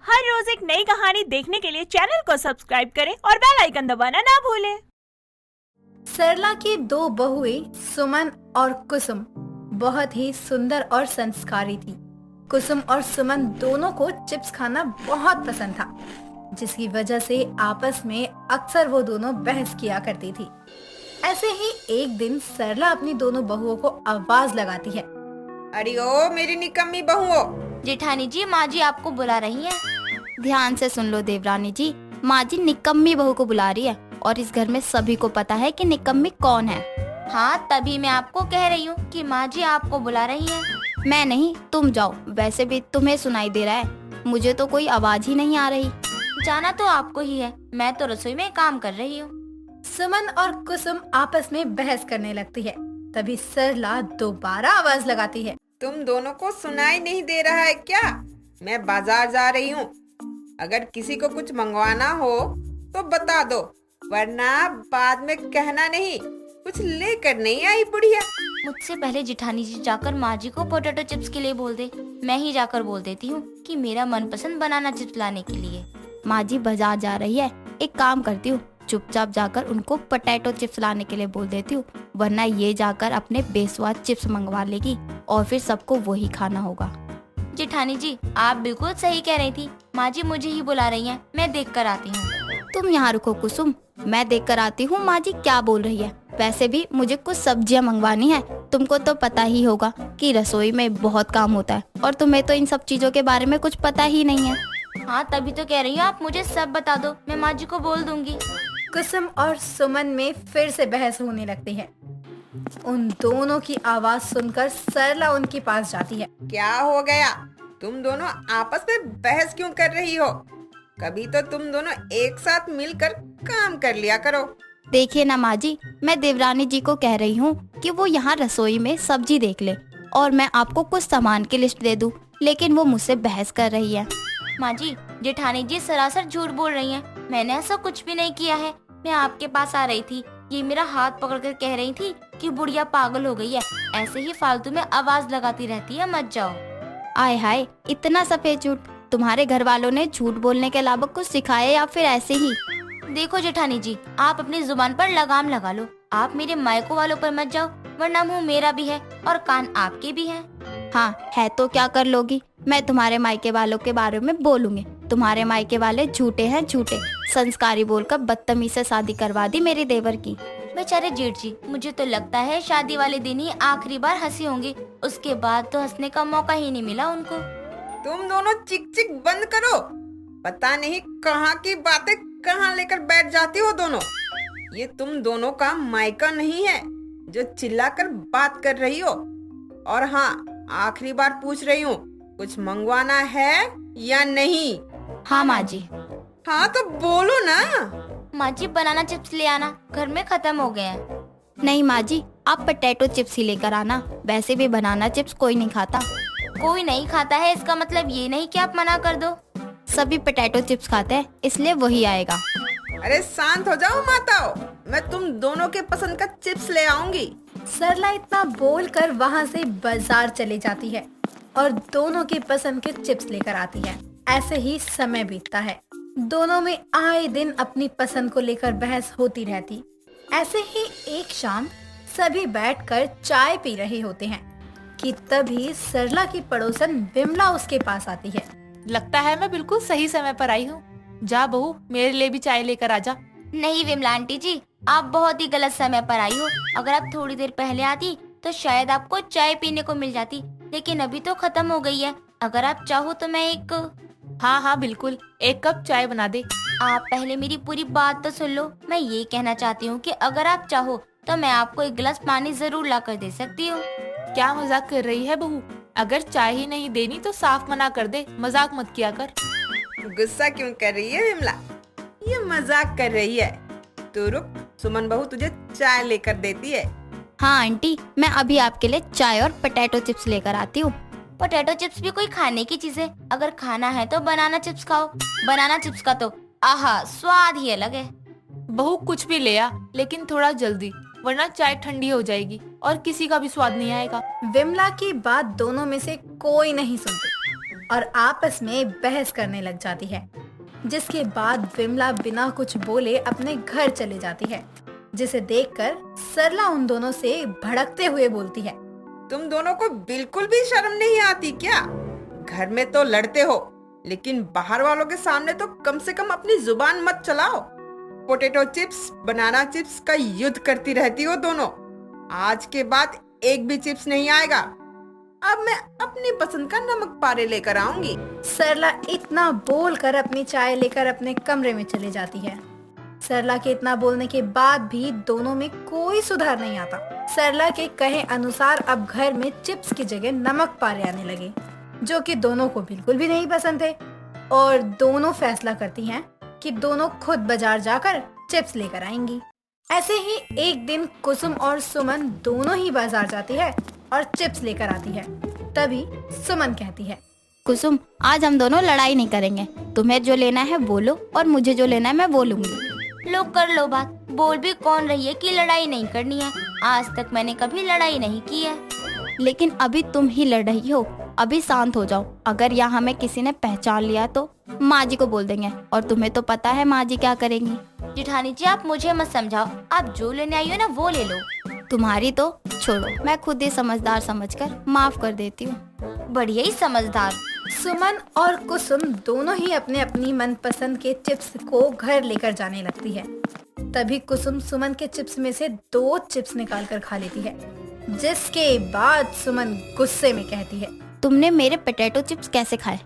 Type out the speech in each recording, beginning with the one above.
हर रोज एक नई कहानी देखने के लिए चैनल को सब्सक्राइब करें और बेल आइकन दबाना ना भूलें। सरला की दो बहुएं सुमन और कुसुम बहुत ही सुंदर और संस्कारी थी। कुसुम और सुमन दोनों को चिप्स खाना बहुत पसंद था, जिसकी वजह से आपस में अक्सर वो दोनों बहस किया करती थी। ऐसे ही एक दिन सरला अपनी दोनों बहुओं को आवाज लगाती है। अरे ओ मेरी निकम्मी बहुओं! जेठानी जी, माँ जी आपको बुला रही हैं। ध्यान से सुन लो देवरानी जी, माँ जी निकम्मी बहू को बुला रही है और इस घर में सभी को पता है कि निकम्मी कौन है। हाँ, तभी मैं आपको कह रही हूँ कि माँ जी आपको बुला रही हैं। मैं नहीं, तुम जाओ। वैसे भी तुम्हें सुनाई दे रहा है, मुझे तो कोई आवाज ही नहीं आ रही। जाना तो आपको ही है, मैं तो रसोई में काम कर रही हूँ। सुमन और कुसुम आपस में बहस करने लगती है। तभी सरला दोबारा आवाज लगाती है। तुम दोनों को सुनाई नहीं दे रहा है क्या? मैं बाजार जा रही हूँ। अगर किसी को कुछ मंगवाना हो तो बता दो, वरना बाद में कहना नहीं कुछ लेकर नहीं आई बुढ़िया। मुझसे पहले जेठानी जी जाकर माँ जी को पोटैटो चिप्स के लिए बोल दे। मैं ही जाकर बोल देती हूँ कि मेरा मनपसंद बनाना चिप्स लाने के लिए। माँ जी बाजार जा रही है, एक काम करती हूँ, चुपचाप जाकर उनको पोटैटो चिप्स लाने के लिए बोल देती हूँ, वरना ये जाकर अपने बेस्वाद चिप्स मंगवा लेगी और फिर सबको वही खाना होगा। जेठानी जी, आप बिल्कुल सही कह रही थी। माँ जी मुझे ही बुला रही हैं, मैं देख कर आती हूँ। तुम यहाँ रुको कुसुम, मैं देख कर आती हूँ माँ जी क्या बोल रही है। वैसे भी मुझे कुछ सब्जियाँ मंगवानी है। तुमको तो पता ही होगा कि रसोई में बहुत काम होता है और तुम्हें तो इन सब चीजों के बारे में कुछ पता ही नहीं है। हाँ, तभी तो कह रही हूँ, आप मुझे सब बता दो, मैं माँ जी को बोल दूंगी। कुसुम और सुमन में फिर से बहस होने लगती है। उन दोनों की आवाज सुनकर सरला उनके पास जाती है। क्या हो गया? तुम दोनों आपस में बहस क्यों कर रही हो? कभी तो तुम दोनों एक साथ मिलकर काम कर लिया करो। देखिए ना माँ जी, मैं देवरानी जी को कह रही हूँ कि वो यहाँ रसोई में सब्जी देख ले और मैं आपको कुछ सामान की लिस्ट दे दूँ, लेकिन वो मुझसे बहस कर रही है। माँ जी, जेठानी जी सरासर झूठ बोल रही हैं। मैंने ऐसा कुछ भी नहीं किया है। मैं आपके पास आ रही थी, ये मेरा हाथ पकड़कर कह रही थी कि बुढ़िया पागल हो गई है, ऐसे ही फालतू में आवाज लगाती रहती है, मत जाओ। आय हाय, इतना सफेद झूठ! तुम्हारे घर वालों ने झूठ बोलने के अलावा कुछ सिखाया या फिर ऐसे ही? देखो जेठानी जी, आप अपनी जुबान पर लगाम लगा लो। आप मेरे मायको वालों पर मत जाओ, वरना मुंह मेरा भी है और कान आपके भी हैं। हाँ है तो क्या कर लोगी? मैं तुम्हारे मायके वालों के बारे में बोलूंगी। तुम्हारे मायके वाले झूठे हैं, झूठे। संस्कारी बोलकर बदतमीज से शादी करवा दी मेरे देवर की। बेचारे जेठ जी, मुझे तो लगता है शादी वाले दिन ही आखिरी बार हंसी होंगी, उसके बाद तो हंसने का मौका ही नहीं मिला उनको। तुम दोनों चिक चिक बंद करो। पता नहीं कहाँ की बातें कहाँ लेकर बैठ जाती हो दोनों। ये तुम दोनों का मायका नहीं है जो चिल्लाकर बात कर रही हो। और हाँ, आखिरी बार पूछ रही हूँ, कुछ मंगवाना है या नहीं? हाँ माँ जी। हाँ तो बोलो ना। माँ जी, बनाना चिप्स ले आना, घर में खत्म हो गए हैं। नहीं माँ जी, आप पोटैटो चिप्स ही लेकर आना। वैसे भी बनाना चिप्स कोई नहीं खाता। कोई नहीं खाता है इसका मतलब ये नहीं कि आप मना कर दो। सभी पोटैटो चिप्स खाते हैं, इसलिए वही आएगा। अरे शांत हो जाओ माताओ, मैं तुम दोनों के पसंद का चिप्स ले आऊंगी। सरला इतना बोलकर वहाँ से बाजार चली जाती है और दोनों की पसंद के चिप्स लेकर आती है। ऐसे ही समय बीतता है। दोनों में आए दिन अपनी पसंद को लेकर बहस होती रहती। ऐसे ही एक शाम सभी बैठकर चाय पी रहे होते हैं कि तभी सरला की पड़ोसन विमला उसके पास आती है। लगता है मैं बिल्कुल सही समय पर आई हूँ। जा बहू, मेरे लिए भी चाय लेकर आजा। नहीं विमला आंटी जी, आप बहुत ही गलत समय पर आई हो। अगर आप थोड़ी देर पहले आती तो शायद आपको चाय पीने को मिल जाती, लेकिन अभी तो खत्म हो गई है। अगर आप चाहो तो मैं एक... हाँ हाँ बिल्कुल, एक कप चाय बना दे। आप पहले मेरी पूरी बात तो सुन लो। मैं ये कहना चाहती हूँ कि अगर आप चाहो तो मैं आपको एक गिलास पानी जरूर ला कर दे सकती हूँ। क्या मजाक कर रही है बहू? अगर चाय ही नहीं देनी तो साफ मना कर दे, मजाक मत किया कर। गुस्सा क्यों कर रही है विमला? ये मजाक कर रही है। तू रुक, सुमन बहू तुझे चाय लेकर देती है। हाँ आंटी, मैं अभी आपके लिए चाय और पोटैटो चिप्स लेकर आती हूँ। पोटैटो चिप्स भी कोई खाने की चीज है? अगर खाना है तो बनाना चिप्स खाओ। बनाना चिप्स का तो आहा स्वाद ही अलग है। बहू कुछ भी ले आ, लेकिन थोड़ा जल्दी, वरना चाय ठंडी हो जाएगी और किसी का भी स्वाद नहीं आएगा। विमला की बात दोनों में से कोई नहीं सुनती। और आपस में बहस करने लग जाती है, जिसके बाद विमला बिना कुछ बोले अपने घर चली जाती है, जिसे देखकर सरला उन दोनों से भड़कते हुए बोलती है, तुम दोनों को बिल्कुल भी शर्म नहीं आती क्या? घर में तो लड़ते हो, लेकिन बाहर वालों के सामने तो कम से कम अपनी जुबान मत चलाओ। पोटैटो चिप्स, बनाना चिप्स का युद्ध करती रहती हो दोनों। आज के बाद एक भी चिप्स नहीं आएगा। अब मैं अपनी पसंद का नमक पारे लेकर आऊंगी। सरला इतना बोलकर अपनी चाय लेकर अपने कमरे में चली जाती है। सरला के इतना बोलने के बाद भी दोनों में कोई सुधार नहीं आता। सरला के कहे अनुसार अब घर में चिप्स की जगह नमक पारे आने लगे, जो कि दोनों को बिल्कुल भी नहीं पसंद थे, और दोनों फैसला करती हैं कि दोनों खुद बाजार जाकर चिप्स लेकर आएंगी। ऐसे ही एक दिन कुसुम और सुमन दोनों ही बाजार जाती है और चिप्स लेकर आती है। तभी सुमन कहती है, कुसुम, आज हम दोनों लड़ाई नहीं करेंगे। तुम्हें जो लेना है वो लो और मुझे जो लेना है मैं वो लूंगी। लो कर लो बात। बोल भी कौन रही है कि लड़ाई नहीं करनी है। आज तक मैंने कभी लड़ाई नहीं की है। लेकिन अभी तुम ही लड़ रही हो। अभी शांत हो जाओ। अगर यहाँ हमें किसी ने पहचान लिया तो माँ जी को बोल देंगे, और तुम्हें तो पता है माँ जी क्या करेंगी। जेठानी जी, आप मुझे मत समझाओ। आप जो लेने आई हो ना वो ले लो। तुम्हारी तो छोड़ो, मैं खुद ही समझदार समझकर माफ कर देती हूँ। बढ़िया ही समझदार। सुमन और कुसुम दोनों ही अपने अपनी मनपसंद के चिप्स को घर लेकर जाने लगती है। तभी कुसुम सुमन के चिप्स में से 2 चिप्स निकाल कर खा लेती है, जिसके बाद सुमन गुस्से में कहती है, तुमने मेरे पोटैटो चिप्स कैसे खाए?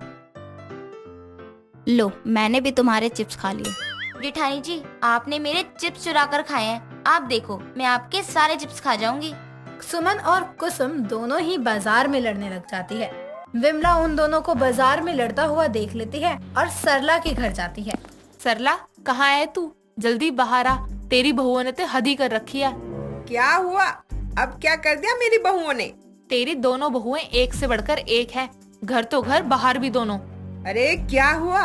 लो, मैंने भी तुम्हारे चिप्स खा लिए। जेठानी जी, आपने मेरे चिप्स चुरा कर खाए हैं। आप देखो, मैं आपके सारे चिप्स खा जाऊंगी। सुमन और कुसुम दोनों ही बाजार में लड़ने लग जाती है। विमला उन दोनों को बाजार में लड़ता हुआ देख लेती है और सरला के घर जाती है। सरला, कहाँ है तू? जल्दी बाहर आ, तेरी बहुओं ने तो हद ही कर रखी है। क्या हुआ? अब क्या कर दिया मेरी बहुओं ने? तेरी दोनों बहुएं एक से बढ़कर एक है। घर तो घर, बाहर भी दोनों। अरे क्या हुआ?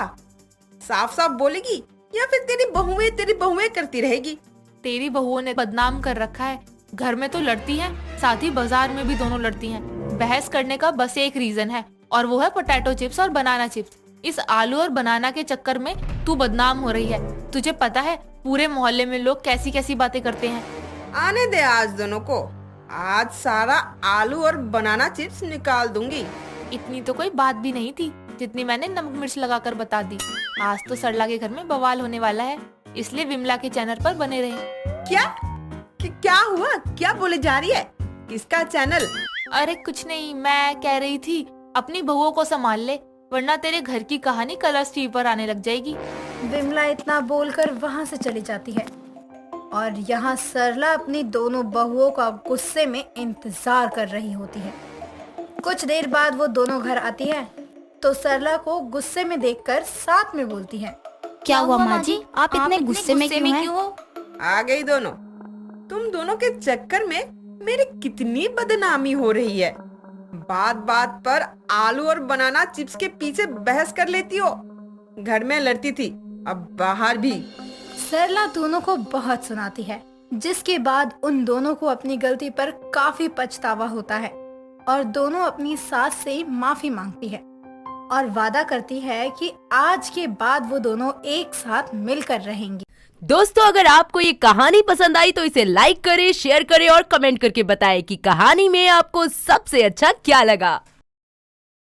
साफ साफ बोलेगी या फिर तेरी बहुएं करती रहेगी? तेरी बहुओं ने बदनाम कर रखा है। घर में तो लड़ती हैं, साथ ही बाजार में भी दोनों लड़ती हैं। बहस करने का बस एक रीजन है, और वो है पोटैटो चिप्स और बनाना चिप्स। इस आलू और बनाना के चक्कर में तू बदनाम हो रही है। तुझे पता है पूरे मोहल्ले में लोग कैसी कैसी बातें करते हैं। आने दे आज दोनों को। आज सारा आलू और बनाना चिप्स निकाल दूंगी। इतनी तो कोई बात भी नहीं थी जितनी मैंने नमक मिर्च लगाकर बता दी। आज तो सरला के घर में बवाल होने वाला है, इसलिए विमला के चैनल पर बने रहे। क्या हुआ? क्या बोले जा रही है? किसका चैनल? अरे कुछ नहीं, मैं कह रही थी अपनी बहुओं को संभाल ले, वरना तेरे घर की कहानी कलर्स टीवी पर आने लग जाएगी। विमला इतना बोलकर वहाँ से चली जाती है, और यहाँ सरला अपनी दोनों बहुओं का गुस्से में इंतजार कर रही होती है। कुछ देर बाद वो दोनों घर आती है तो सरला को गुस्से में देखकर साथ में बोलती है, क्या हुआ माँ जी? आप इतने गुस्से में क्यों हैं? आ गई दोनों। तुम दोनों के चक्कर में मेरी कितनी बदनामी हो रही है। बात बात पर आलू और बनाना चिप्स के पीछे बहस कर लेती हो। घर में लड़ती थी, अब बाहर भी। सरला दोनों को बहुत सुनाती है, जिसके बाद उन दोनों को अपनी गलती पर काफी पछतावा होता है, और दोनों अपनी सास से माफी मांगती है और वादा करती है कि आज के बाद वो दोनों एक साथ मिलकर रहेंगी। दोस्तों, अगर आपको ये कहानी पसंद आई तो इसे लाइक करें, शेयर करें और कमेंट करके बताएं कि कहानी में आपको सबसे अच्छा क्या लगा।